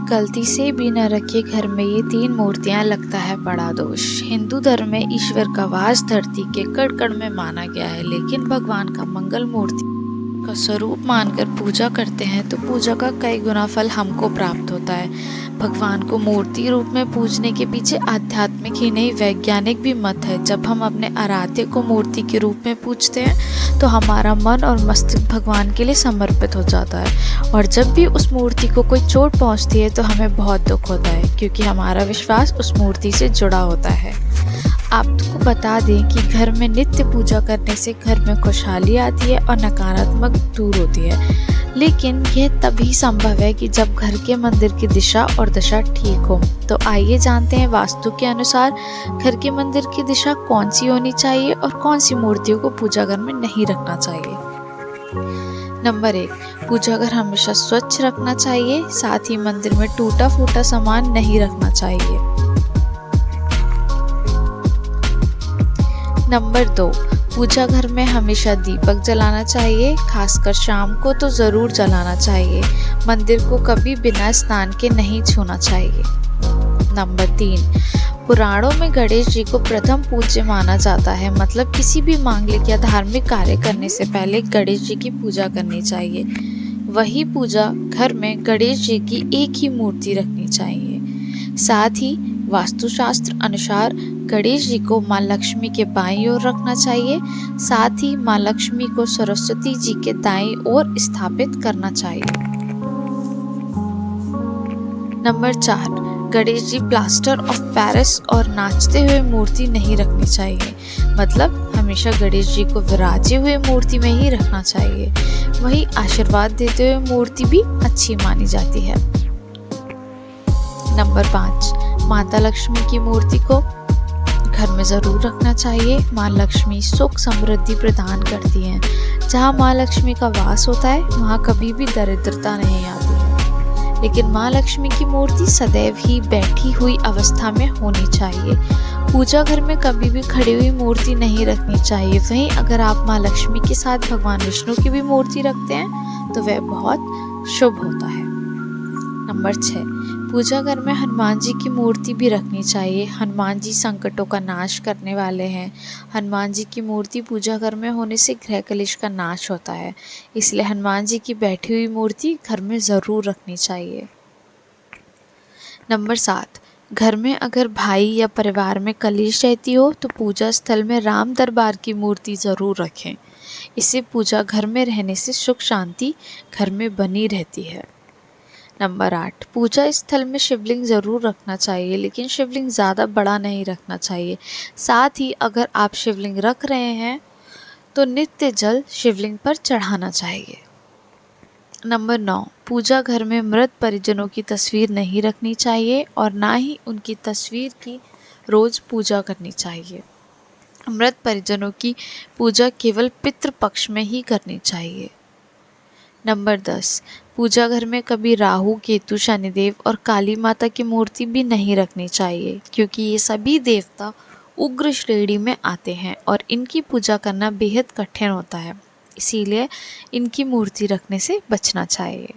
गलती से भी न रखे घर में ये 3 मूर्तियां, लगता है बड़ा दोष। हिंदू धर्म में ईश्वर का वास धरती के कण कण में माना गया है, लेकिन भगवान का मंगल मूर्ति का स्वरूप मानकर पूजा करते हैं तो पूजा का कई गुना फल हमको प्राप्त होता है। भगवान को मूर्ति रूप में पूजने के पीछे आध्यात्मिक ही नहीं वैज्ञानिक भी मत है। जब हम अपने आराध्य को मूर्ति के रूप में पूजते हैं तो हमारा मन और मस्तिष्क भगवान के लिए समर्पित हो जाता है, और जब भी उस मूर्ति को कोई चोट पहुंचती है तो हमें बहुत दुख होता है, क्योंकि हमारा विश्वास उस मूर्ति से जुड़ा होता है। आपको बता दें कि घर में नित्य पूजा करने से घर में खुशहाली आती है और नकारात्मक दूर होती है, लेकिन यह तभी संभव है कि जब घर के मंदिर की दिशा और दशा ठीक हो। तो आइए जानते हैं वास्तु के अनुसार घर के मंदिर की दिशा कौन सी होनी चाहिए और कौन सी मूर्तियों को पूजा घर में नहीं रखना चाहिए। नंबर 1, पूजा घर हमेशा स्वच्छ रखना चाहिए, साथ ही मंदिर में टूटा फूटा सामान नहीं रखना चाहिए। नंबर 2, पूजा घर में हमेशा दीपक जलाना चाहिए, खासकर शाम को तो ज़रूर जलाना चाहिए। मंदिर को कभी बिना स्नान के नहीं छूना चाहिए। नंबर 3, पुराणों में गणेश जी को प्रथम पूज्य माना जाता है, मतलब किसी भी मांगलिक या धार्मिक कार्य करने से पहले गणेश जी की पूजा करनी चाहिए। वही पूजा घर में गणेश जी की एक ही मूर्ति रखनी चाहिए। साथ ही वास्तुशास्त्र अनुसार गणेश जी को माँ लक्ष्मी के बाईं ओर रखना चाहिए, साथ ही माँ लक्ष्मी को सरस्वती जी के दाईं ओर स्थापित करना चाहिए। Number 4, Ganesh ji plaster of Paris और नाचते हुए मूर्ति नहीं रखनी चाहिए, मतलब हमेशा गणेश जी को विराजे हुए मूर्ति में ही रखना चाहिए। वही आशीर्वाद देते हुए मूर्ति भी अच्छी मानी जाती है। नंबर 5, माता लक्ष्मी की मूर्ति को घर में ज़रूर रखना चाहिए। माँ लक्ष्मी सुख समृद्धि प्रदान करती हैं। जहाँ माँ लक्ष्मी का वास होता है वहाँ कभी भी दरिद्रता नहीं आती है, लेकिन माँ लक्ष्मी की मूर्ति सदैव ही बैठी हुई अवस्था में होनी चाहिए। पूजा घर में कभी भी खड़ी हुई मूर्ति नहीं रखनी चाहिए। वहीं अगर आप माँ लक्ष्मी के साथ भगवान विष्णु की भी मूर्ति रखते हैं तो वह बहुत शुभ होता है। नंबर 6, पूजा घर में हनुमान जी की मूर्ति भी रखनी चाहिए। हनुमान जी संकटों का नाश करने वाले हैं। हनुमान जी की मूर्ति पूजा घर में होने से गृह कलेश का नाश होता है, इसलिए हनुमान जी की बैठी हुई मूर्ति घर में ज़रूर रखनी चाहिए। नंबर 7, घर में अगर भाई या परिवार में कलेश रहती हो तो पूजा स्थल में राम दरबार की मूर्ति ज़रूर रखें। इससे पूजा घर में रहने से सुख शांति घर में बनी रहती है। नंबर 8, पूजा स्थल में शिवलिंग ज़रूर रखना चाहिए, लेकिन शिवलिंग ज़्यादा बड़ा नहीं रखना चाहिए। साथ ही अगर आप शिवलिंग रख रहे हैं तो नित्य जल शिवलिंग पर चढ़ाना चाहिए। नंबर 9, पूजा घर में मृत परिजनों की तस्वीर नहीं रखनी चाहिए और ना ही उनकी तस्वीर की रोज़ पूजा करनी चाहिए। मृत परिजनों की पूजा केवल पितृ पक्ष में ही करनी चाहिए। नंबर 10, पूजा घर में कभी राहु, केतु, शनिदेव और काली माता की मूर्ति भी नहीं रखनी चाहिए, क्योंकि ये सभी देवता उग्र श्रेणी में आते हैं और इनकी पूजा करना बेहद कठिन होता है, इसीलिए इनकी मूर्ति रखने से बचना चाहिए।